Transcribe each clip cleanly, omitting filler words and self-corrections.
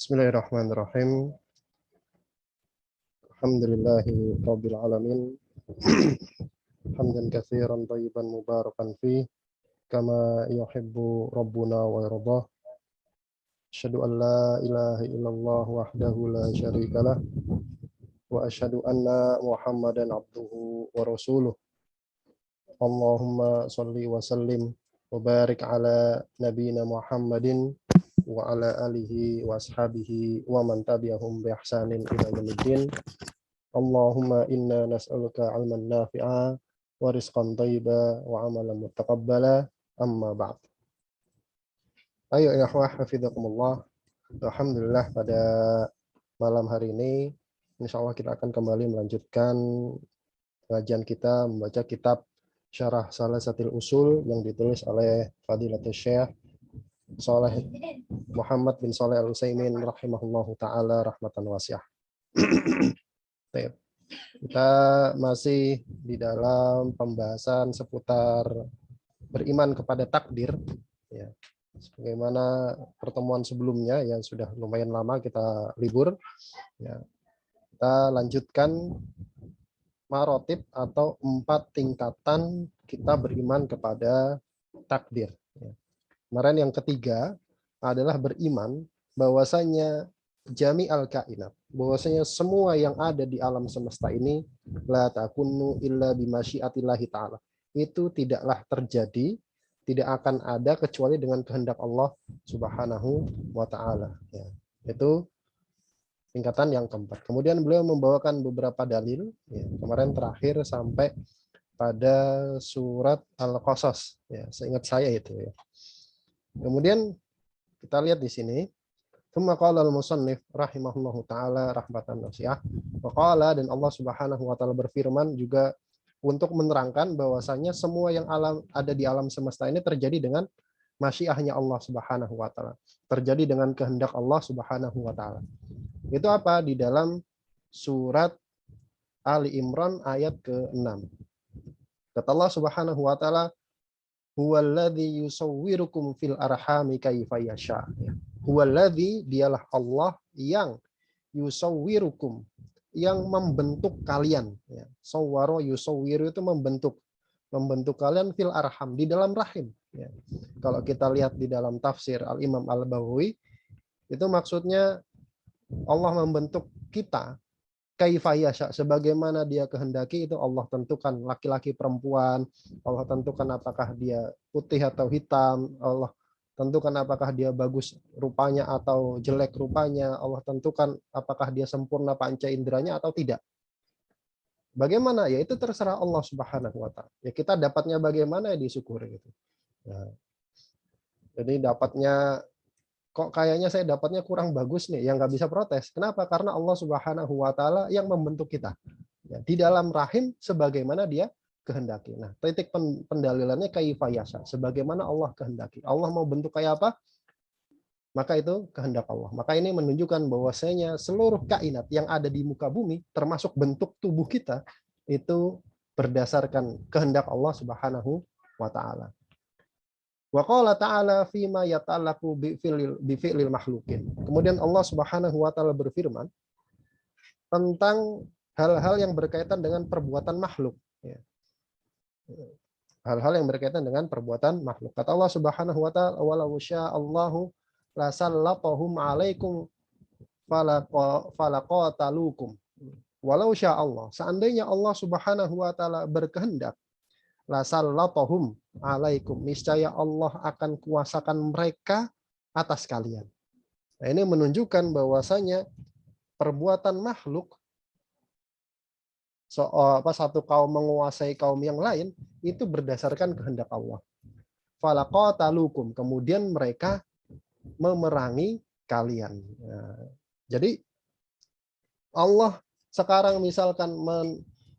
Bismillahirrahmanirrahim. Alhamdulillahi rabbil alamin. Hamdan katsiran thayyiban mubarakan fi kama yuhibbu rabbuna wa yardah. Asyhadu an la ilaha illallah wahdahu la syarikalah wa asyhadu anna Muhammadan abduhu wa rasuluh. Allahumma shalli wa sallim wa barik ala nabiyyina Muhammadin wa ala alihi wa ashabihi wa man tabi'ahum bi ihsanin ila yaumiddin. Allahumma inna nas'aluka 'ilman nafi'a wa rizqan thayyiba wa 'amalan mutaqabbala, amma ba'd. Ayo ya ikhwah hafizakumullah. Alhamdulillah pada malam hari ini insyaallah kita akan kembali melanjutkan pengajian kita membaca kitab Syarah Salasatil Usul yang ditulis oleh Fadilatul Syekh Shalih Muhammad bin Shalih Al-Utsaimin rahimahullahu taala rahmatan wasi'ah. Kita masih di dalam pembahasan seputar beriman kepada takdir, ya. Sebagaimana pertemuan sebelumnya yang sudah lumayan lama kita libur, ya. Kita lanjutkan marotib atau 4 tingkatan kita beriman kepada takdir. Ya. Kemarin yang ketiga adalah beriman bahwasanya jami al-kainat, bahwasanya semua yang ada di alam semesta ini la takunu illa bimasyiatillahi ta'ala, itu tidaklah terjadi, tidak akan ada kecuali dengan kehendak Allah Subhanahu wa ta'ala, ya. Itu tingkatan yang keempat. Kemudian beliau membawakan beberapa dalil, ya. Kemarin terakhir sampai pada surat Al-Qasas, ya, seingat saya itu, ya. Kemudian kita lihat di sini, tsumma qala al-musannif rahimahullahu taala rahmatan wasi'ah, wa qala, dan Allah Subhanahu wa taala berfirman juga untuk menerangkan bahwasanya semua yang ada di alam semesta ini terjadi dengan masyiahnya Allah Subhanahu wa taala, terjadi dengan kehendak Allah Subhanahu wa taala. Itu apa? Di dalam surat Ali Imran ayat ke-6. Kata Allah Subhanahu wa taala, huwallazi yusawwirukum fil arhami kaifa yasha. Huwallazi, dialah Allah yang yusawwirukum, yang membentuk kalian, ya. Sawwara yusawwiru itu membentuk kalian fil arham, di dalam rahim, ya. Kalau kita lihat di dalam tafsir Al-Imam Al-Baghawi, itu maksudnya Allah membentuk kita kaifa yasha, sebagaimana dia kehendaki. Itu Allah tentukan laki-laki perempuan, Allah tentukan apakah dia putih atau hitam, Allah tentukan apakah dia bagus rupanya atau jelek rupanya, Allah tentukan apakah dia sempurna panca inderanya atau tidak. Bagaimana? Ya itu terserah Allah Subhanahu wa taala. Ya kita dapatnya bagaimana, ya disyukuri gitu. Nah, jadi dapatnya kok kayaknya saya dapatnya kurang bagus nih, yang nggak bisa protes. Kenapa? Karena Allah Subhanahu wa taala yang membentuk kita, ya, di dalam rahim sebagaimana dia kehendaki. Nah, titik pendalilannya kaifa yasha, sebagaimana Allah kehendaki. Allah mau bentuk kayak apa? Maka itu kehendak Allah. Maka ini menunjukkan bahwasanya seluruh kainat yang ada di muka bumi, termasuk bentuk tubuh kita, itu berdasarkan kehendak Allah Subhanahu wa taala. Wa qala ta'ala fima yata'allaqu bi fi'lil makhluqin. Kemudian Allah Subhanahu wa taala berfirman tentang hal-hal yang berkaitan dengan perbuatan makhluk, ya. Hal-hal yang berkaitan dengan perbuatan makhluk. Kata Allah Subhanahu wa taala, walau sya'allahu la sallatahum 'alaikum falaqatalukum. Walau sya'allah, seandainya Allah Subhanahu wa taala berkehendak, la sallatahum 'alaikum, niscaya Allah akan kuasakan mereka atas kalian. Nah, ini menunjukkan bahwasanya perbuatan makhluk, satu kaum menguasai kaum yang lain, itu berdasarkan kehendak Allah. Falaqatalukum, kemudian mereka memerangi kalian. Nah, jadi Allah sekarang misalkan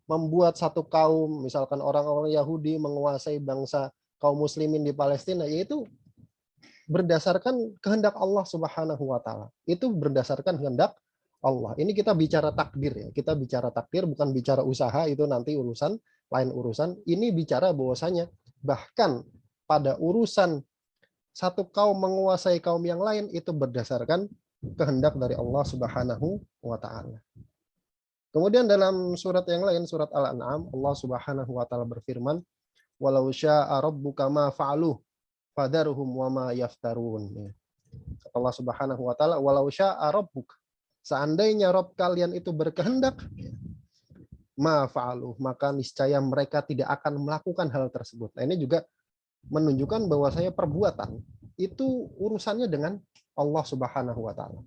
membuat satu kaum, misalkan orang-orang Yahudi menguasai bangsa kaum muslimin di Palestina, yaitu berdasarkan kehendak Allah Subhanahu wa taala. Itu berdasarkan kehendak Allah. Ini kita bicara takdir, ya. Kita bicara takdir, bukan bicara usaha, itu nanti urusan lain urusan. Ini bicara bahwasanya bahkan pada urusan satu kaum menguasai kaum yang lain, itu berdasarkan kehendak dari Allah Subhanahu wa taala. Kemudian dalam surat yang lain, surat Al-An'am, Allah Subhanahu wa taala berfirman, "Walau syaa rabbuka ma fa'aluh fadharhum wa ma yaftarun." Allah Subhanahu wa taala, "Walau syaa rabbuk." Seandainya Rabb kalian itu berkehendak, ma fa'aluh, maka niscaya mereka tidak akan melakukan hal tersebut. Nah, ini juga menunjukkan bahwa saya perbuatan itu urusannya dengan Allah Subhanahu wa taala.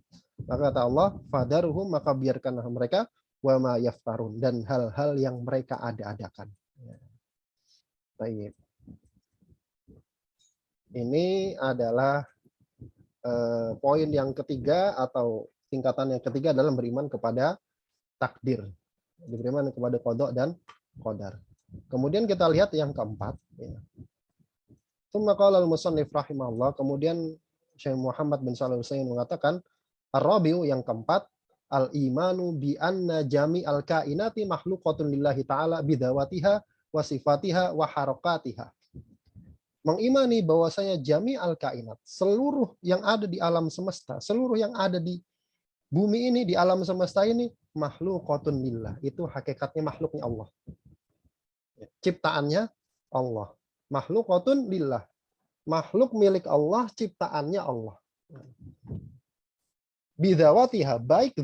Maka kata Allah, "Fadharhum," maka biarkanlah mereka, wa ma yaftarun, dan hal-hal yang mereka ada-adakan. Baik. Ini adalah poin yang ketiga atau tingkatan yang ketiga dalam beriman kepada takdir. Beriman kepada qada dan qadar. Kemudian kita lihat yang keempat. Tsumma qala al-musannif rahimahullah, kemudian Syekh Muhammad bin Shalih Al-Utsaimin mengatakan, ar-rabi'u, yang keempat, al-imanu bi anna jami'al kainati makhluqatun lillahi ta'ala bidawatiha wa sifatiha wa harakatiha. Mengimani bahwasanya jami'al kainat, seluruh yang ada di alam semesta, seluruh yang ada di bumi ini, di alam semesta ini, makhluqatun lillah, itu hakikatnya makhluknya Allah. Ciptaannya Allah. Makhluqatun lillah. Makhluk milik Allah, ciptaannya Allah. Bidawatiha, baik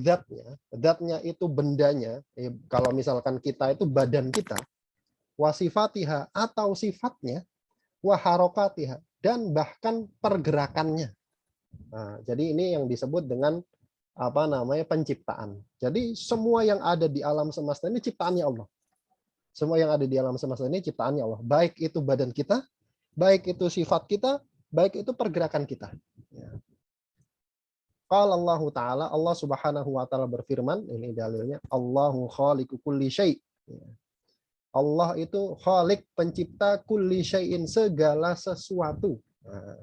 zatnya itu bendanya, kalau misalkan kita itu badan kita, wasifatiha, atau sifatnya, waharokatiha, dan bahkan pergerakannya. Nah, jadi ini yang disebut dengan penciptaan. Jadi semua yang ada di alam semesta ini ciptaannya Allah. Semua yang ada di alam semesta ini ciptaannya Allah. Baik itu badan kita, baik itu sifat kita, baik itu pergerakan kita. Qala Allah Ta'ala, Allah Subhanahu wa taala berfirman, ini dalilnya, Allahu khaliqu kulli syai'. Allah itu khalik, pencipta, kulli syai'in, segala sesuatu. Nah,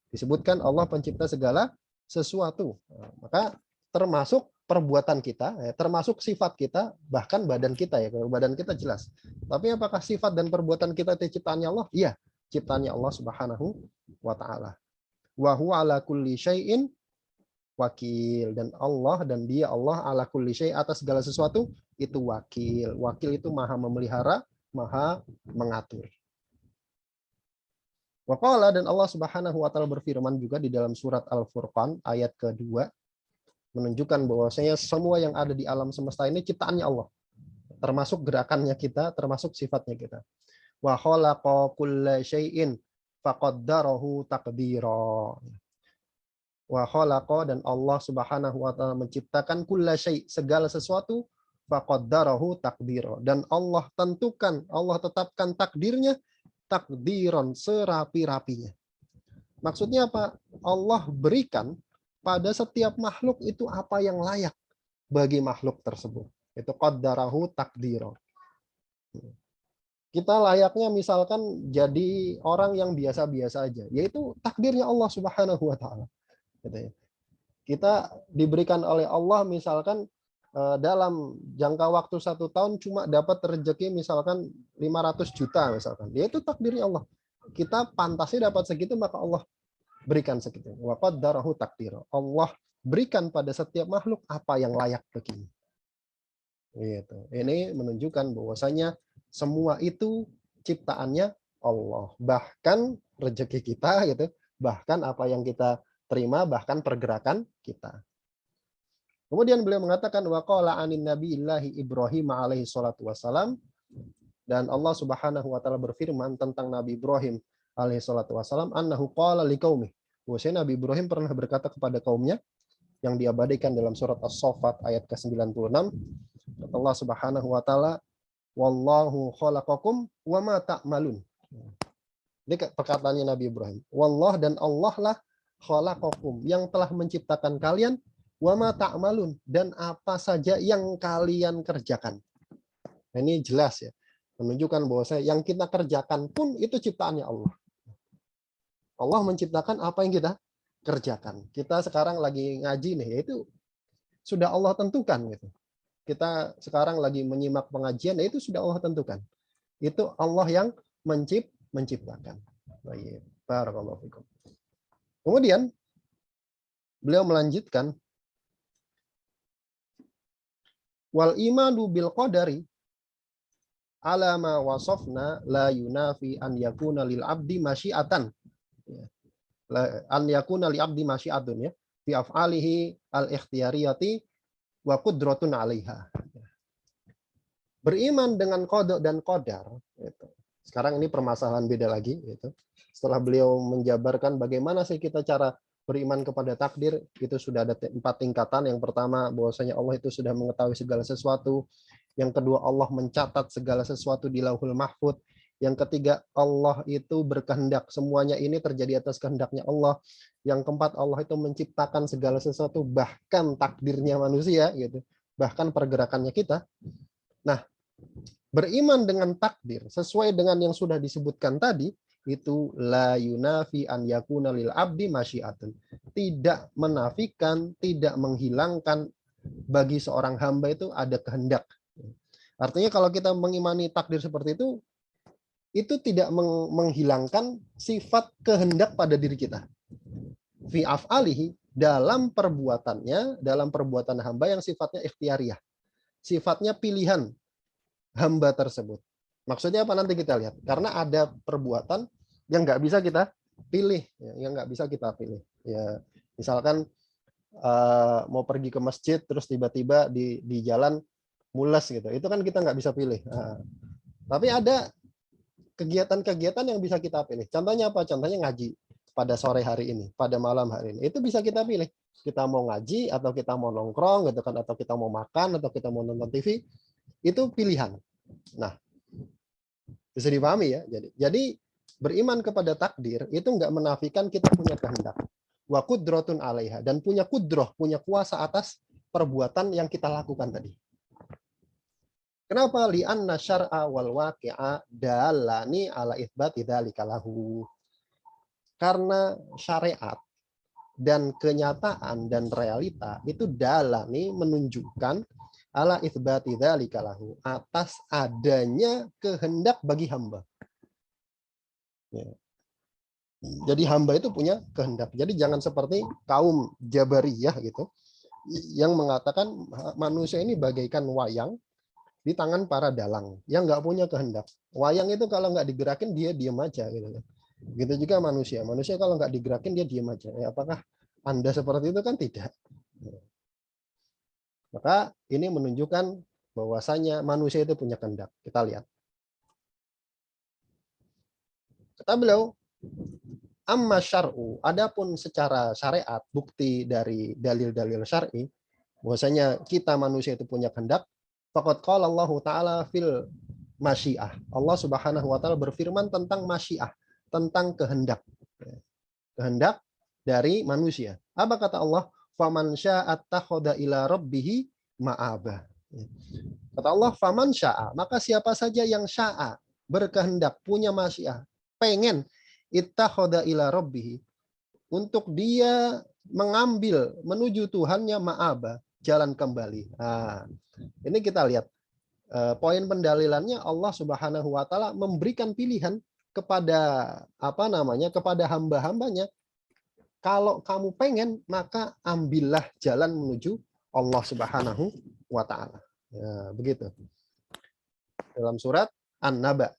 disebutkan Allah pencipta segala sesuatu. Nah, maka termasuk perbuatan kita, termasuk sifat kita, bahkan badan kita ya. Kalau badan kita jelas. Tapi apakah sifat dan perbuatan kita itu ciptaannya Allah? Iya, ciptaannya Allah Subhanahu wa taala. Wa huwa ala kulli syai'in wakil, dan Allah, dan dia Allah ala kulli syai', atas segala sesuatu itu wakil. Wakil itu maha memelihara, maha mengatur. Waqala, dan Allah Subhanahu wa taala berfirman juga di dalam surat Al-Furqan ayat kedua, menunjukkan bahwasanya semua yang ada di alam semesta ini ciptaannya Allah. Termasuk gerakannya kita, termasuk sifatnya kita. Wa khalaqa kulla syai'in faqaddarahu taqdira. Wa khalaqa, dan Allah Subhanahu wa taala menciptakan kulla syai', segala sesuatu, faqaddarahu taqdira, dan Allah tentukan, Allah tetapkan takdirnya, takdiron, serapi-rapinya. Maksudnya apa? Allah berikan pada setiap makhluk itu apa yang layak bagi makhluk tersebut. Itu qaddarahu taqdira. Kita layaknya misalkan jadi orang yang biasa-biasa aja, yaitu takdirnya Allah Subhanahu wa taala. Kita diberikan oleh Allah misalkan dalam jangka waktu 1 tahun cuma dapat rezeki misalkan 500 juta misalkan. Ya itu takdirnya Allah. Kita pantasnya dapat segitu, maka Allah berikan segitu. Wa qaddarahu taqdira. Allah berikan pada setiap makhluk apa yang layak baginya. Gitu. Ini menunjukkan bahwasanya semua itu ciptaannya Allah. Bahkan rezeki kita gitu, bahkan apa yang kita terima, bahkan pergerakan kita. Kemudian beliau mengatakan waqala anin nabiyillahi Ibrahim alaihi salatu wassalam, dan Allah Subhanahu wa taala berfirman tentang Nabi Ibrahim alaihi salatu wassalam, annahu qala liqaumi, bahwasanya Nabi Ibrahim pernah berkata kepada kaumnya, yang diabadikan dalam surat As-Saffat ayat ke-96. Allah Subhanahu wa taala, wallahu khalaqakum wa ma ta'malun. Ini perkataannya Nabi Ibrahim. Wallah, dan Allah lah, khalaqakum, yang telah menciptakan kalian, wa ma ta'malun, dan apa saja yang kalian kerjakan. Nah, ini jelas ya, menunjukkan bahwa yang kita kerjakan pun itu ciptaannya Allah. Allah menciptakan apa yang kita kerjakan. Kita sekarang lagi ngaji nih, yaitu sudah Allah tentukan gitu. Kita sekarang lagi menyimak pengajian, itu sudah Allah tentukan. Itu Allah yang menciptakan. Baik, barakallahu fikum. Kemudian beliau melanjutkan, wal imanu bil qadari ala ma wasafna la yunafi an yakuna lil abdi masyiatan. An yakuna li abdi masyiatun ya fi af'alihi al ikhtiyariyati wa qudratun 'alaiha. Beriman dengan qada dan qadar gitu. Sekarang ini permasalahan beda lagi gitu. Setelah beliau menjabarkan bagaimana sih kita cara beriman kepada takdir, itu sudah ada 4 tingkatan. Yang pertama, bahwasanya Allah itu sudah mengetahui segala sesuatu. Yang kedua, Allah mencatat segala sesuatu di Lauhul Mahfuz. Yang ketiga, Allah itu berkehendak. Semuanya ini terjadi atas kehendaknya Allah. Yang keempat, Allah itu menciptakan segala sesuatu, bahkan takdirnya manusia gitu. Bahkan pergerakannya kita. Nah, beriman dengan takdir sesuai dengan yang sudah disebutkan tadi, itu la yunafi an yakuna lil abdi masyiatun. Tidak menafikan, tidak menghilangkan bagi seorang hamba itu ada kehendak. Artinya kalau kita mengimani takdir seperti itu tidak menghilangkan sifat kehendak pada diri kita. Fi af'alihi, dalam perbuatannya, dalam perbuatan hamba yang sifatnya ikhtiariyah. Sifatnya pilihan hamba tersebut. Maksudnya apa nanti kita lihat. Karena ada perbuatan yang nggak bisa kita pilih, yang nggak bisa kita pilih. Ya, misalkan mau pergi ke masjid terus tiba-tiba di jalan mules gitu, itu kan kita nggak bisa pilih. Nah, tapi ada kegiatan-kegiatan yang bisa kita pilih. Contohnya apa? Contohnya ngaji pada sore hari ini, pada malam hari ini. Itu bisa kita pilih. Kita mau ngaji atau kita mau nongkrong gitu kan, atau kita mau makan atau kita mau nonton TV. Itu pilihan. Nah, bisa dipahami ya. Jadi beriman kepada takdir itu nggak menafikan kita punya kehendak. Wa qudratun 'alaiha, dan punya kudroh, punya kuasa atas perbuatan yang kita lakukan tadi. Kenapa? Li'anna syar'a wal waqi'a dalani ala itsbati dzalika lahu. Karena syariat dan kenyataan dan realita itu dalani menunjukkan ala itsbati dzalika lahu, atas adanya kehendak bagi hamba. Ya. Jadi hamba itu punya kehendak. Jadi jangan seperti kaum Jabariyah gitu yang mengatakan manusia ini bagaikan wayang di tangan para dalang yang nggak punya kehendak. Wayang itu kalau nggak digerakin dia diam aja gitu. Gitu juga manusia. Manusia kalau nggak digerakin dia diam aja. Ya, apakah Anda seperti itu? Kan tidak. Maka ini menunjukkan bahwasanya manusia itu punya kehendak. Kita lihat. Kata beliau, amma syar'u, adapun secara syariat, bukti dari dalil-dalil syar'i, bahwasanya kita manusia itu punya kehendak. Faqad qala Allah Ta'ala fil masyiah. Allah Subhanahu wa Ta'ala berfirman tentang masyiah, tentang kehendak. Kehendak dari manusia. Apa kata Allah? Faman syaa'a takhadha ila rabbih ma'aba. Kata Allah, faman syaa'a, maka siapa saja yang syaa, berkehendak, punya masyiah, pengen ittakhadha ila rabbih, untuk dia mengambil menuju Tuhannya ma'aba, jalan kembali. Nah, ini kita lihat poin pendalilannya, Allah Subhanahu wa Ta'ala memberikan pilihan kepada kepada hamba-hambanya. Kalau kamu pengen, maka ambillah jalan menuju Allah Subhanahu wa Ta'ala. Ya, begitu. Dalam surat An-Naba.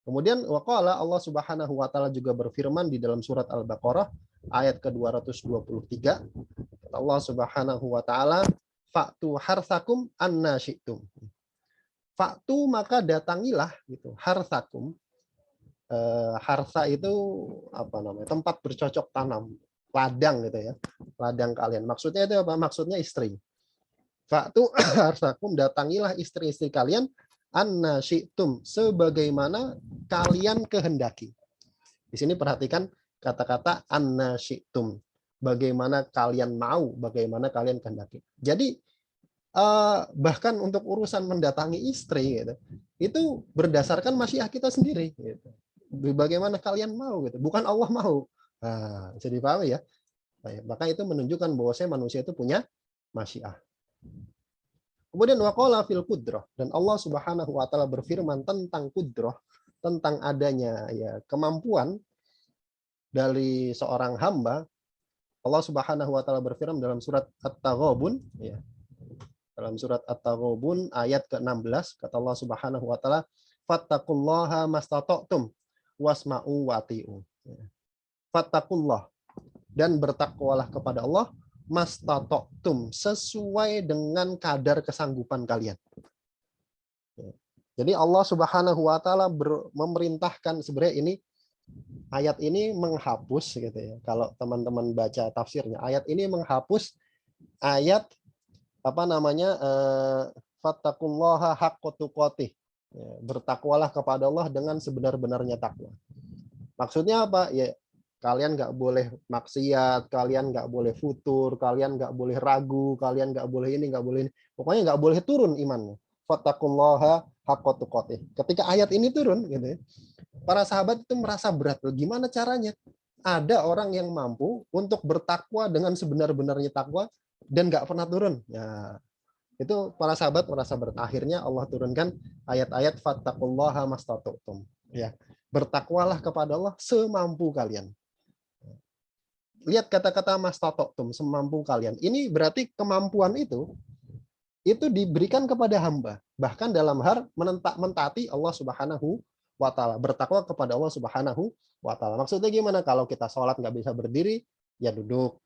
Kemudian waqala, Allah Subhanahu wa Ta'ala juga berfirman di dalam surat Al-Baqarah ayat ke-223. Allah Subhanahu wa Ta'ala, fa'tu harsakum anna syi'tum. Fa'tu, maka datangilah gitu, harsakum. Harsa itu tempat bercocok tanam, ladang gitu ya, ladang kalian. Maksudnya itu apa? Maksudnya istri. Fa'tu harsakum, datangilah istri-istri kalian, anna syi'tum, sebagaimana kalian kehendaki. Di sini perhatikan kata-kata anna syi'tum, bagaimana kalian mau, bagaimana kalian kehendaki. Jadi bahkan untuk urusan mendatangi istri gitu, itu berdasarkan masyiah kita sendiri gitu. Bagaimana kalian mau gitu, bukan Allah mau. Nah, bisa dipahami ya. Maka itu menunjukkan bahwa manusia itu punya masyiah. Kemudian waqala fil qudrah, dan Allah Subhanahu wa Ta'ala berfirman tentang qudrah, tentang adanya ya kemampuan dari seorang hamba. Allah Subhanahu wa taala berfirman dalam surat At-Taghabun, ya. Dalam surat At-Taghabun ayat ke-16, kata Allah Subhanahu wa taala, "Fattaqullaha mastata'tum wasma'u wati'u." Fattaqullah, dan bertakwalah kepada Allah mastata'tum, sesuai dengan kadar kesanggupan kalian. Jadi Allah Subhanahu wa taala memerintahkan, sebenarnya ini ayat ini menghapus gitu ya. Kalau teman-teman baca tafsirnya, ayat ini menghapus ayat apa namanya, fattaqullaha haqqa tuqatih. Bertakwalah kepada Allah dengan sebenar-benarnya takwa. Maksudnya apa? Ya, kalian nggak boleh maksiat, kalian nggak boleh futur, kalian nggak boleh ragu, kalian nggak boleh ini, nggak boleh ini. Pokoknya nggak boleh turun imannya. Fattaqullaha haqqa tuqatih. Ketika ayat ini turun, gitu ya, para sahabat itu merasa berat. Gimana caranya? Ada orang yang mampu untuk bertakwa dengan sebenar-benarnya takwa dan nggak pernah turun. Ya, itu para sahabat merasa berat. Akhirnya Allah turunkan ayat-ayat fattaqullaha mastata'tum. Ya, bertakwalah kepada Allah semampu kalian. Lihat kata-kata mastata'tum, semampu kalian. Ini berarti kemampuan itu diberikan kepada hamba. Bahkan dalam hal mentaati Allah Subhanahu wa taala, bertakwa kepada Allah Subhanahu wa taala. Maksudnya gimana? Kalau kita sholat nggak bisa berdiri, ya duduk.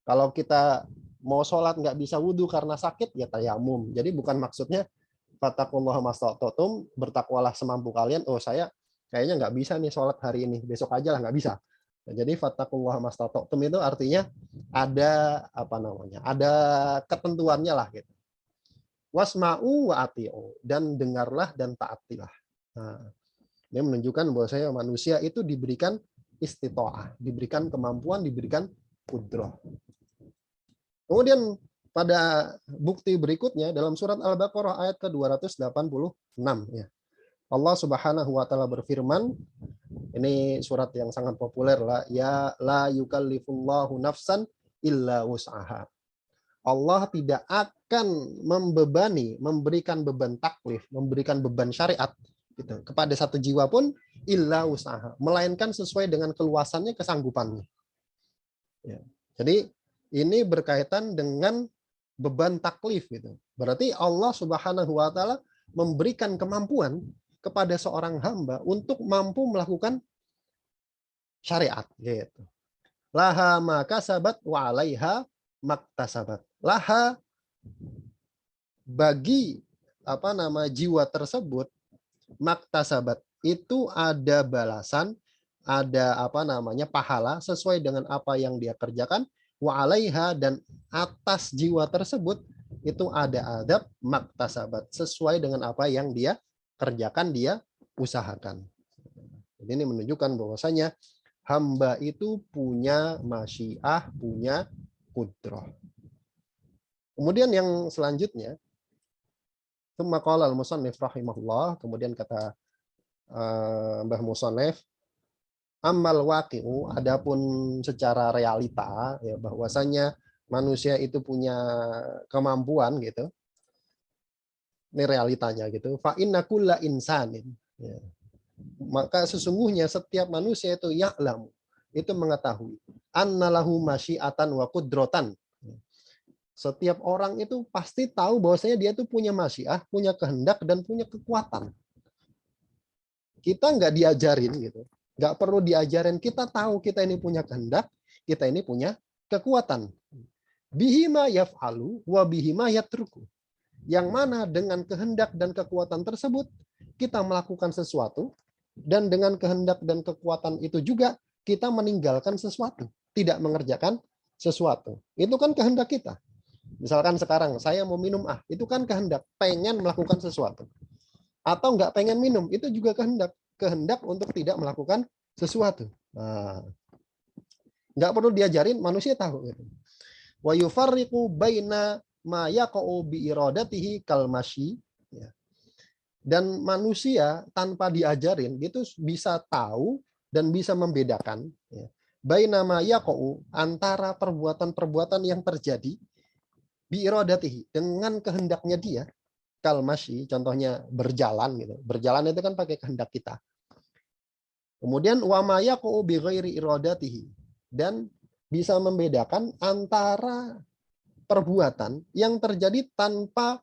Kalau kita mau sholat nggak bisa wudhu karena sakit, ya tayamum. Jadi bukan maksudnya fattaqullaha mastata'tum, bertakwalah semampu kalian. Oh, saya kayaknya nggak bisa nih sholat hari ini, besok aja lah, nggak bisa. Nah, jadi fattaqullaha mastata'tum itu artinya ada apa namanya? Ada ketentuannya lah gitu. Wasma'u wa ati'u, dan dengarlah dan taatilah. Nah, ini menunjukkan bahwa saya manusia itu diberikan istitoah, diberikan kemampuan, diberikan qudrah. Kemudian pada bukti berikutnya dalam surat Al-Baqarah ayat ke-286 ya. Allah Subhanahu wa taala berfirman, ini surat yang sangat populer lah, ya la yukallifullahu nafsan illa wus'aha. Allah tidak akan memberikan beban taklif, memberikan beban syariat gitu, kepada satu jiwa pun illa usaha, melainkan sesuai dengan keluasannya, kesanggupannya. Ya. Jadi ini berkaitan dengan beban taklif gitu. Berarti Allah Subhanahu wa taala memberikan kemampuan kepada seorang hamba untuk mampu melakukan syariat gitu. Laha ma kasabat wa 'alaiha maktasabat. Laha, bagi apa nama jiwa tersebut, maktasabat, itu ada balasan, ada apa namanya pahala sesuai dengan apa yang dia kerjakan, wa 'alaiha, dan atas jiwa tersebut itu ada adab maktasabat, sesuai dengan apa yang dia kerjakan, dia usahakan. Jadi ini menunjukkan bahwasanya hamba itu punya masyiah, punya qudrah. Kemudian yang selanjutnya, tsumma qala al-musannif rahimahullah, kemudian kata Mbah Musannif, amal waqi'u, adapun secara realita ya, bahwasanya manusia itu punya kemampuan gitu. Ini realitanya gitu. Fa inna kulla insanin, ya. Maka sesungguhnya setiap manusia itu ya'lamu, itu mengetahui, annalahu masyiatan wa qudratan. Setiap orang itu pasti tahu bahwasanya dia itu punya masyiah, punya kehendak, dan punya kekuatan. Kita nggak diajarin gitu, nggak perlu diajarin. Kita tahu kita ini punya kehendak, kita ini punya kekuatan. Bihima yaf'alu wa bihima yatruku. Yang mana dengan kehendak dan kekuatan tersebut kita melakukan sesuatu, dan dengan kehendak dan kekuatan itu juga kita meninggalkan sesuatu, tidak mengerjakan sesuatu. Itu kan kehendak kita. Misalkan sekarang saya mau minum, itu kan kehendak, pengen melakukan sesuatu. Atau nggak pengen minum, itu juga kehendak untuk tidak melakukan sesuatu. Nah, nggak perlu diajarin, manusia tahu. Wa yufarriqu baina ma yaqa'u bi iradatihi kal masyi. Dan manusia tanpa diajarin itu bisa tahu dan bisa membedakan baina ma yaqa'u, antara perbuatan-perbuatan yang terjadi bi iradatihi, dengan kehendaknya dia, kal masyi, contohnya berjalan gitu. Berjalan itu kan pakai kehendak kita. Kemudian wa ma yaqa'u bi ghairi iradatihi, dan bisa membedakan antara perbuatan yang terjadi tanpa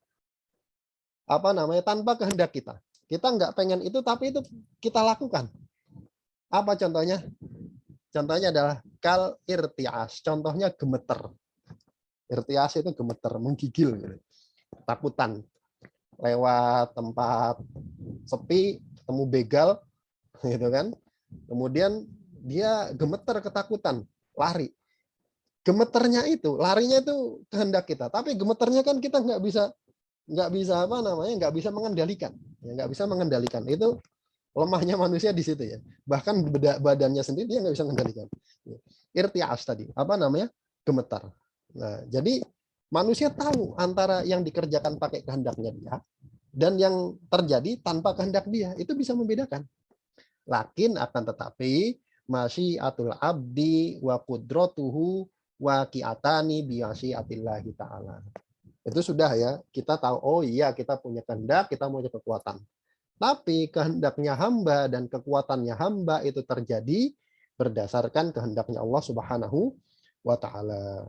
tanpa kehendak kita. Kita nggak pengen itu, tapi itu kita lakukan. Apa contohnya? Contohnya adalah kal irtias. Contohnya gemeter. Irtias itu gemeter, menggigil, gitu. Takutan. Lewat tempat sepi, ketemu begal, gitu kan? Kemudian dia gemeter, ketakutan, lari. Gemeternya itu, larinya itu kehendak kita. Tapi gemeternya kan kita nggak bisa nggak bisa mengendalikan. Ya, nggak bisa mengendalikan. Itu lemahnya manusia di situ ya. Bahkan badannya sendiri dia nggak bisa mengendalikan. Irtias tadi, gemetar. Nah, jadi manusia tahu antara yang dikerjakan pakai kehendaknya dia dan yang terjadi tanpa kehendak dia. Itu bisa membedakan. Lakin akan tetapi masyiatul abdi wa qudratuhu wa qi'atani bi masyiatillahi ta'ala. Itu sudah ya, kita tahu, oh iya kita punya kehendak, kita punya kekuatan. Tapi kehendaknya hamba dan kekuatannya hamba itu terjadi berdasarkan kehendaknya Allah Subhanahu wa taala.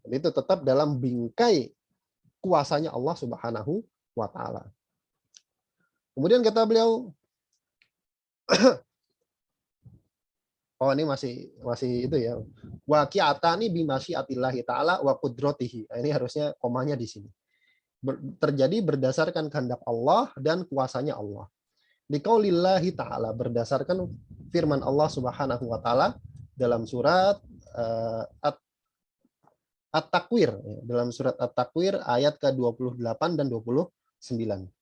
Itu tetap dalam bingkai kuasanya Allah Subhanahu wa taala. Kemudian kata beliau, oh ini masih itu ya. Wa qi'atani bi masyiatillahi taala wa qudratihi. Ini harusnya komanya di sini. Terjadi berdasarkan kehendak Allah dan kuasanya Allah. Liqaulillahi ta'ala, berdasarkan firman Allah Subhanahu wa taala dalam surat At-Takwir, dalam surat At-Takwir ayat ke-28 dan 29.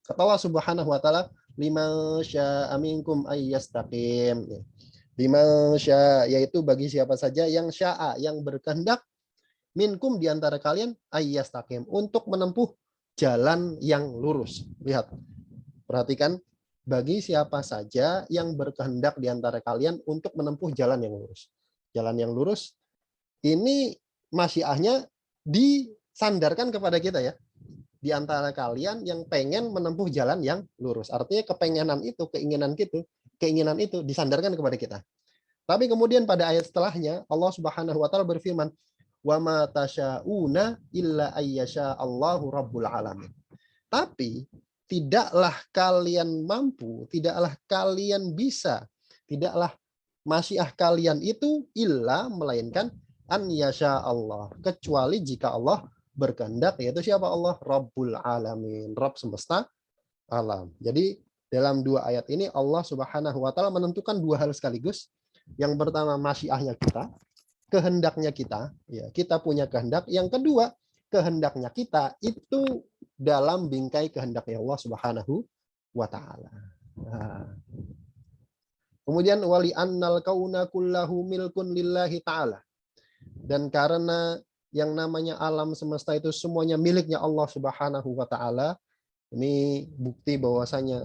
Kata Allah Subhanahu wa taala, liman syaa minkum ayyastaqim. Liman syaa, yaitu bagi siapa saja yang syaa, yang berkehendak, minkum di antara kalian ayyastaqim, untuk menempuh jalan yang lurus. Lihat, perhatikan, bagi siapa saja yang berkehendak di antara kalian untuk menempuh jalan yang lurus. Jalan yang lurus ini masyiahnya disandarkan kepada kita ya. Di antara kalian yang pengen menempuh jalan yang lurus. Artinya kepengenan itu, keinginan itu disandarkan kepada kita. Tapi kemudian pada ayat setelahnya Allah Subhanahu wa taala berfirman, wa ma tasyauna illa ayyasha Allahu rabbul alamin. Tapi tidaklah kalian mampu, tidaklah kalian bisa, tidaklah masyiah kalian itu illa, melainkan an yasha Allah, kecuali jika Allah berkehendak, yaitu siapa Allah? Rabbul alamin, Rabb semesta alam. Jadi dalam dua ayat ini Allah Subhanahu wa taala menentukan dua hal sekaligus. Yang pertama masyiahnya kita, kehendaknya kita, ya, kita punya kehendak. Yang kedua, kehendaknya kita itu dalam bingkai kehendaknya Allah Subhanahu wa taala. Nah. Kemudian wali annal kauna kullahu milkun lillahi taala. Dan karena yang namanya alam semesta itu semuanya miliknya Allah Subhanahu wa taala, ini bukti bahwasanya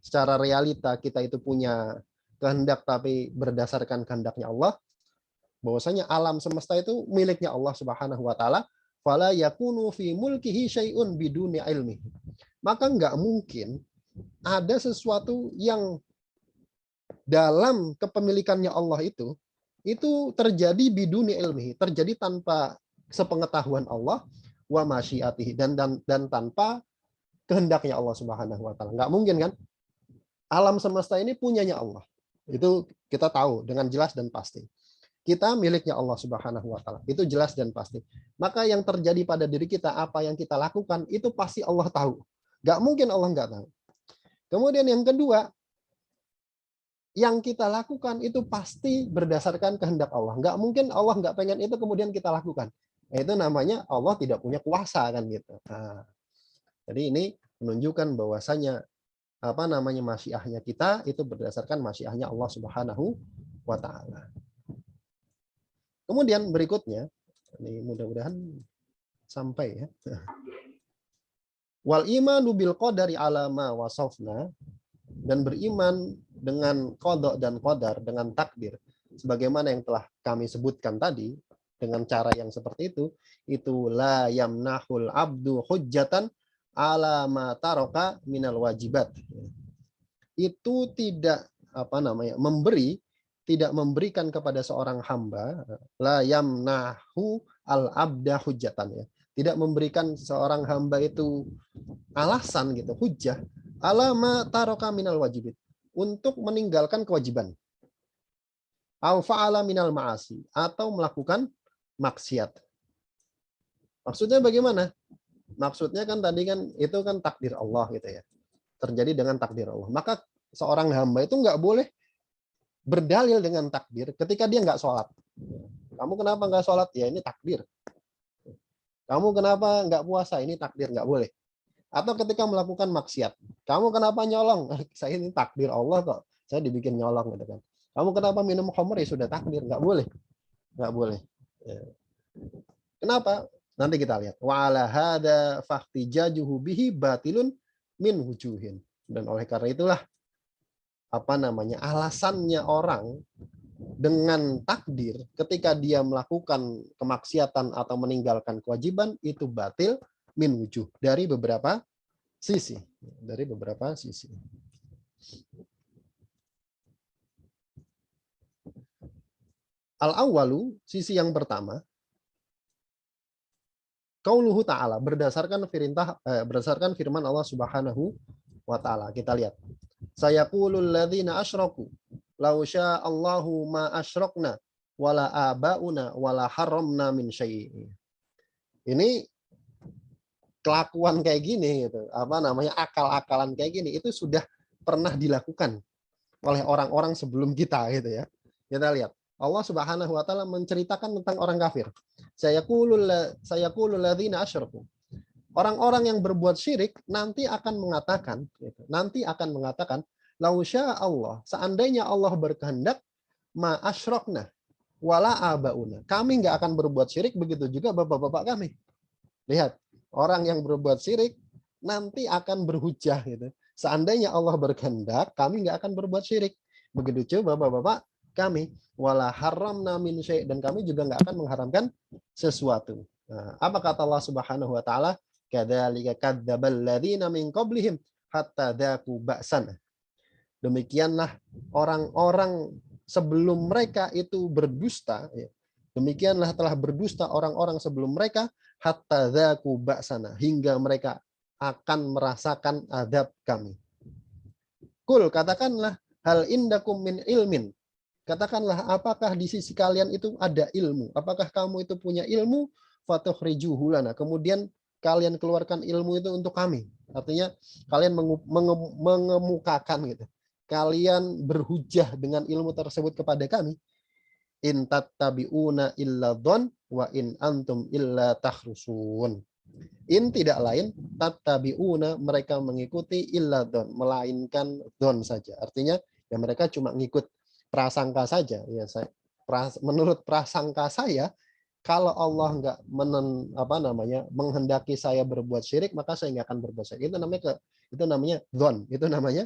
secara realita kita itu punya kehendak tapi berdasarkan kehendaknya Allah. Bahwasanya alam semesta itu miliknya Allah Subhanahu wa taala, fala yakunu fi mulkihi syai'un biduni ilmi. Maka enggak mungkin ada sesuatu yang dalam kepemilikannya Allah itu terjadi biduni ilmi, terjadi tanpa sepengetahuan Allah, wa masyiatihi, dan tanpa kehendaknya Allah Subhanahu wa taala. Enggak mungkin kan? Alam semesta ini punyanya Allah. Itu kita tahu dengan jelas dan pasti. Kita miliknya Allah Subhanahu wa taala. Itu jelas dan pasti. Maka yang terjadi pada diri kita, apa yang kita lakukan, itu pasti Allah tahu. Nggak mungkin Allah nggak tahu. Kemudian yang kedua, yang kita lakukan itu pasti berdasarkan kehendak Allah. Nggak mungkin Allah nggak pengen itu kemudian kita lakukan. Itu namanya Allah tidak punya kuasa kan gitu. Nah, jadi ini menunjukkan bahwasanya masyiahnya kita itu berdasarkan masyiahnya Allah Subhanahu wa taala. Kemudian berikutnya, ini mudah-mudahan sampai ya. Wal imanu bil qadari ala ma wasafna, dan beriman dengan qada dan qadar, dengan takdir sebagaimana yang telah kami sebutkan tadi dengan cara yang seperti itu la yamnahul abdu hujjatan ala ma taraka minal wajibat. Itu tidak memberi tidak memberikan kepada seorang hamba, la yamnahu al-abda hujjatan, ya. Tidak memberikan seorang hamba itu alasan gitu, hujjah ala ma taraka minal wajibit, untuk meninggalkan kewajiban. Au fa'ala minal ma'asi, atau melakukan maksiat. Maksudnya bagaimana? Maksudnya kan tadi kan itu kan takdir Allah gitu ya. Terjadi dengan takdir Allah. Maka seorang hamba itu nggak boleh berdalil dengan takdir ketika dia nggak sholat. Kamu kenapa nggak sholat? Ya ini takdir. Kamu kenapa nggak puasa? Ini takdir, nggak boleh. Atau ketika melakukan maksiat. Kamu kenapa nyolong? Saya ini takdir Allah kok. Saya dibikin nyolong gitu kan. Kamu kenapa minum khamr? Ya sudah takdir, nggak boleh. Nggak boleh. Ya. Kenapa? Nanti kita lihat. Wa ala hada fahtijajuhu bihi batilun min wujuhin. Dan oleh karena itulah alasannya orang dengan takdir ketika dia melakukan kemaksiatan atau meninggalkan kewajiban itu batil min wujuh, dari beberapa sisi. Dari beberapa sisi. Al-awwalu, sisi yang pertama, qauluhu ta'ala, berdasarkan firman Allah Subhanahu wa ta'ala. Kita lihat. Sayaqulul ladzina asyraku law sya'allahu ma asyrakna wala abauna wala haramna min syai'in. Ini kelakuan kayak gini gitu, akal-akalan kayak gini itu sudah pernah dilakukan oleh orang-orang sebelum kita gitu ya. Kita lihat. Allah Subhanahu wa taala menceritakan tentang orang kafir. Sayaqulul ladzina asyraku. Orang-orang yang berbuat syirik nanti akan mengatakan gitu. Nanti akan mengatakan lau syaa Allah, seandainya Allah berkehendak, ma asyrakna wala abauna. Kami nggak akan berbuat syirik, begitu juga bapak-bapak kami. Lihat, orang yang berbuat syirik nanti akan berhujah gitu. Seandainya Allah berkehendak, kami nggak akan berbuat syirik. Begitu juga bapak-bapak kami. Wala haramna min syai', dan kami juga nggak akan mengharamkan sesuatu. Nah, apa kata Allah Subhanahu wa taala? Kadzalika kadzdzabal ladzina min qablihim hatta dzaqu ba'sana. Demikianlah orang-orang sebelum mereka itu berdusta, ya. Demikianlah telah berdusta orang-orang sebelum mereka hatta dzaqu ba'sana, hingga mereka akan merasakan azab kami. Kul, katakanlah, hal indakum min ilmin. Katakanlah, apakah di sisi kalian itu ada ilmu? Apakah kamu itu punya ilmu? Fatukhrijuhu lana. Kemudian kalian keluarkan ilmu itu untuk kami. Artinya kalian mengemukakan gitu. Kalian berhujah dengan ilmu tersebut kepada kami. In tattabi'una illa dhon wa in antum illa takhrusun. In, tidak lain, tattabi'una, mereka mengikuti illa dhon, melainkan dhon saja. Artinya ya mereka cuma ngikut prasangka saja. Ya, menurut prasangka saya, kalau Allah nggak menghendaki saya berbuat syirik, maka saya nggak akan berbuat syirik. Itu namanya dhon, itu namanya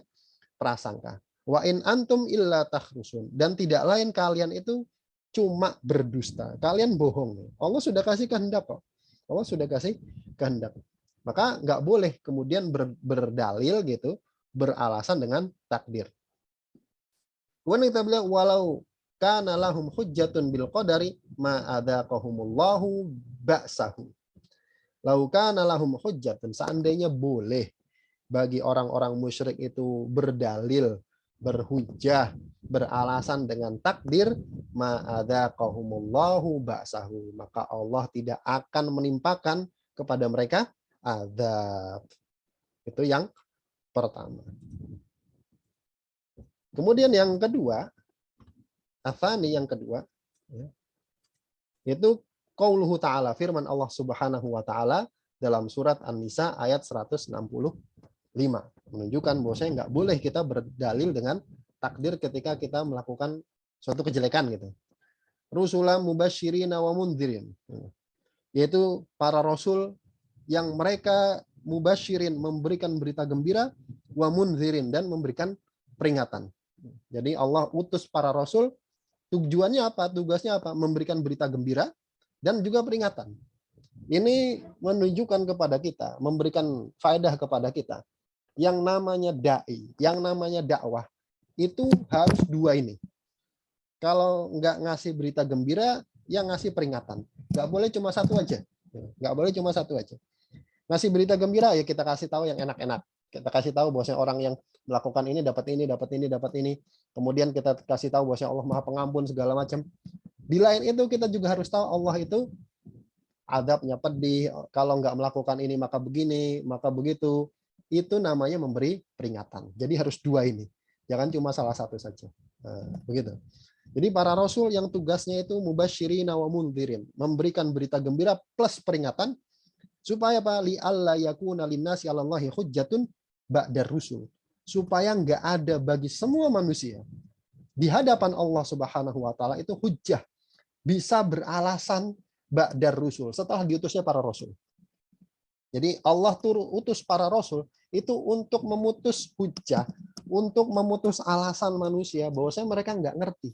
prasangka. Wa in antum illa takhrusun, dan tidak lain kalian itu cuma berdusta. Kalian bohong. Allah sudah kasih kehendak kok. Allah sudah kasih kehendak. Maka nggak boleh kemudian berdalil gitu, beralasan dengan takdir. Kemudian kita bilang walau kana lahum hujjatun bil qadari ma adzaqahumullahu ba'sahu. Lau kana lahum hujjatun, seandainya boleh bagi orang-orang musyrik itu berdalil, berhujjah, beralasan dengan takdir, ma adzaqahumullahu ba'sahu, maka Allah tidak akan menimpakan kepada mereka azab. Itu yang pertama. Kemudian yang kedua, afani yang kedua, yaitu qauluhu ta'ala, firman Allah Subhanahu wa taala dalam surat An-Nisa ayat 165, menunjukkan bahwa nggak boleh kita berdalil dengan takdir ketika kita melakukan suatu kejelekan gitu. Rusulan mubasyirina wa mundhirin, yaitu para rasul yang mereka mubasyirin, memberikan berita gembira, wa mundhirin, dan memberikan peringatan. Jadi Allah utus para rasul, tujuannya apa? Tugasnya apa? Memberikan berita gembira dan juga peringatan. Ini menunjukkan kepada kita, memberikan faedah kepada kita. Yang namanya dai, yang namanya dakwah, itu harus dua ini. kalau nggak ngasih berita gembira, yang ngasih peringatan. Nggak boleh cuma satu aja. Nggak boleh cuma satu aja. Ngasih berita gembira, ya kita kasih tahu yang enak-enak. Kita kasih tahu bahwasanya orang yang melakukan ini dapat ini, dapat ini, dapat ini. Kemudian kita kasih tahu bahwasanya Allah Maha Pengampun segala macam. Di lain itu kita juga harus tahu Allah itu adabnya pedih. Kalau nggak melakukan ini maka begini, maka begitu. Itu namanya memberi peringatan. Jadi harus dua ini. Jangan cuma salah satu saja. Nah, begitu. Jadi para rasul yang tugasnya itu mubasyirina wa mundhirin, memberikan berita gembira plus peringatan supaya apa? Li alla yakuna linnasi 'alallahi hujjatun ba'dar rusul. Supaya nggak ada bagi semua manusia di hadapan Allah Subhanahu wa taala itu hujjah, bisa beralasan ba'dar rusul, setelah diutusnya para rasul. Jadi Allah utus para rasul itu untuk memutus hujjah, untuk memutus alasan manusia bahwasanya mereka nggak ngerti.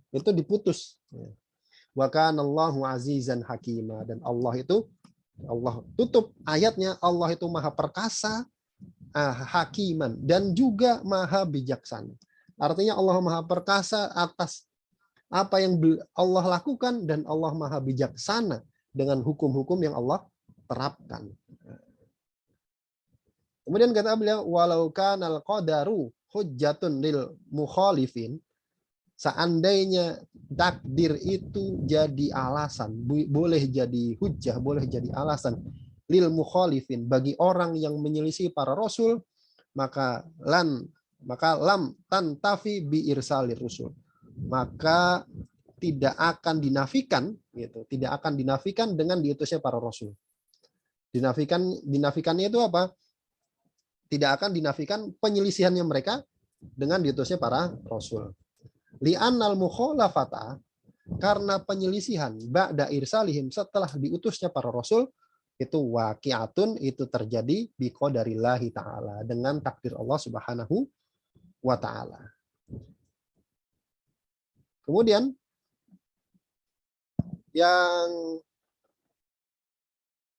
Itu diputus. Wa kanallahu azizan hakima, dan Allah itu, Allah tutup ayatnya, Allah itu maha perkasa, hakiman, dan juga maha bijaksana. Artinya Allah maha perkasa atas apa yang Allah lakukan, dan Allah maha bijaksana dengan hukum-hukum yang Allah terapkan. Kemudian kata beliau, walau kanal qadaru hujjatun lil mukhalifin, seandainya takdir itu jadi alasan, boleh jadi hujjah, boleh jadi alasan lil mukhalifin, bagi orang yang menyelisih para rasul, maka lam tantafi bi irsalir rusul, maka tidak akan dinafikan gitu, tidak akan dinafikan dengan diutusnya para rasul. Dinafikannya itu apa? Tidak akan dinafikan penyelisihannya mereka dengan diutusnya para rasul. Li'annal mukhalafata, karena penyelisihan ba'da irsalihim, setelah diutusnya para rasul, itu waqi'atun, itu terjadi biqadarillahi ta'ala, dengan takdir Allah Subhanahu wa ta'ala. Kemudian yang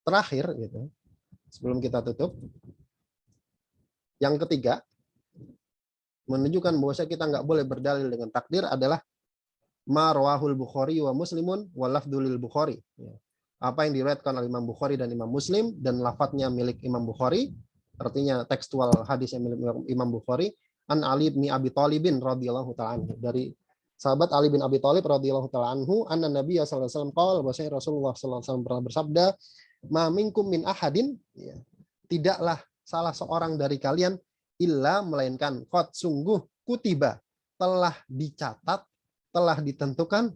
terakhir gitu, sebelum kita tutup, yang ketiga, menunjukkan bahwa kita nggak boleh berdalil dengan takdir adalah ma rawahul Bukhari wa Muslimun wa lafdzul Bukhari. Apa yang diriwayatkan oleh Imam Bukhari dan Imam Muslim, dan lafadznya milik Imam Bukhari, artinya tekstual hadis yang milik Imam Bukhari, an Ali bin Abi Thalib radhiyallahu ta'ala anhu, dari sahabat Ali bin Abi Thalib radhiyallahu ta'ala anhu, anna Nabi sallallahu alaihi wasallam qala, bahwa Rasulullah sallallahu alaihi wasallam pernah bersabda, ma minkum min ahadin, ya, tidaklah salah seorang dari kalian illa, melainkan qad, sungguh, kutiba, telah dicatat, telah ditentukan,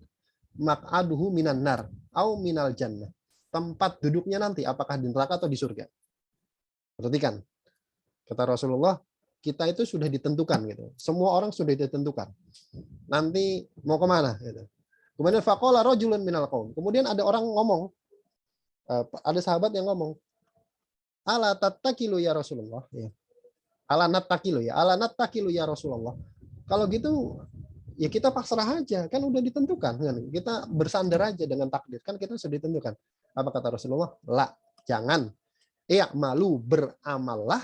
maq'aduhu minan nar au minal jannah, tempat duduknya nanti apakah di neraka atau di surga. Perhatikan, kata Rasulullah, kita itu sudah ditentukan gitu. Semua orang sudah ditentukan. Nanti mau kemana gitu. Kemudian faqala rajulun minal qaum. Kemudian ada orang ngomong, ada sahabat yang ngomong, ala tattakilu ya Rasulullah, ya. Ala nattakilu ya, ala nattakilu ya Rasulullah. Kalau gitu ya kita pasrah aja, kan udah ditentukan kan. Kita bersandar aja dengan takdir, kan kita sudah ditentukan. Apa kata Rasulullah? La, jangan. I'malu, beramallah,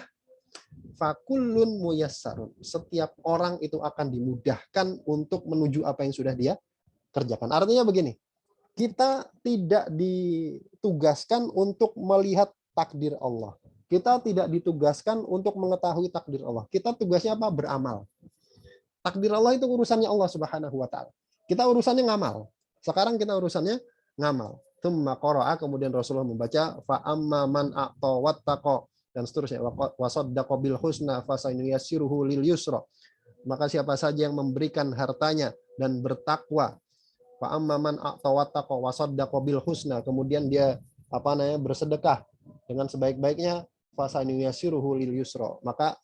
fakullun muyassarun. Setiap orang itu akan dimudahkan untuk menuju apa yang sudah dia kerjakan. Artinya begini, kita tidak ditugaskan untuk melihat takdir Allah. Kita tidak ditugaskan untuk mengetahui takdir Allah. Kita tugasnya apa? Beramal. Takdir Allah itu urusannya Allah Subhanahu wa taala. Kita urusannya ngamal. Sekarang kita urusannya ngamal. Tsumma qara'a, kemudian Rasulullah membaca fa amma man a'ta wattaqa, dan seterusnya, wa saddaqa bil husna fasanuyassiruhu lil yusra. Maka siapa saja yang memberikan hartanya dan bertakwa, fa amma man a'ta wattaqa wa saddaqa bil husna, kemudian dia bersedekah dengan sebaik-baiknya, fasanuyassiruhu lil yusra, maka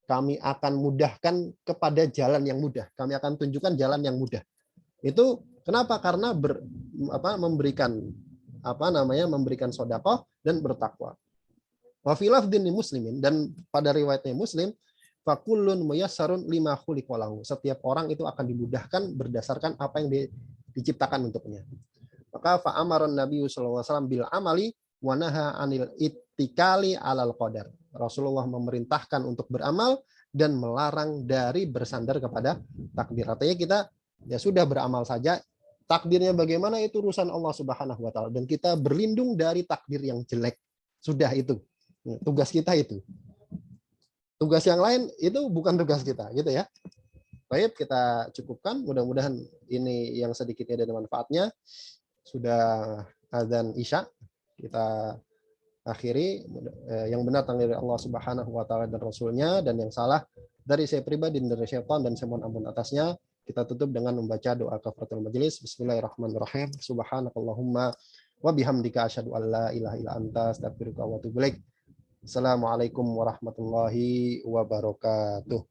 kami akan mudahkan kepada jalan yang mudah. Kami akan tunjukkan jalan yang mudah. Itu kenapa? Karena memberikan memberikan sedekah dan bertakwa. Wa fi lafdhin muslimin, dan pada riwayatnya Muslim, fakullun muyassarun lima khuliqa lahu. Setiap orang itu akan dimudahkan berdasarkan apa yang diciptakan untuknya. Maka fa amaran Nabi sallallahu alaihi wasallam bil amali wa naha anil ittikali alal qadar. Rasulullah memerintahkan untuk beramal dan melarang dari bersandar kepada takdir. Artinya kita Ya sudah, beramal saja. Takdirnya bagaimana itu urusan Allah Subhanahu wa taala, dan kita berlindung dari takdir yang jelek. Sudah itu. Tugas kita itu. Tugas yang lain itu bukan tugas kita, gitu ya. Baik, kita cukupkan. Mudah-mudahan ini yang sedikitnya ada manfaatnya. Sudah azan Isya, kita akhiri. Yang benar dari Allah Subhanahu wa taala dan Rasulnya, dan yang salah dari saya pribadi dan dari syaitan, dan saya mohon ampun atasnya. Kita tutup dengan membaca doa kafaratul majelis. Bismillahirrahmanirrahim. Subhanakallahumma wa bihamdika asyhadu an la ilaha illa anta astaghfiruka wa atubu ilaik. Assalamualaikum warahmatullahi wabarakatuh.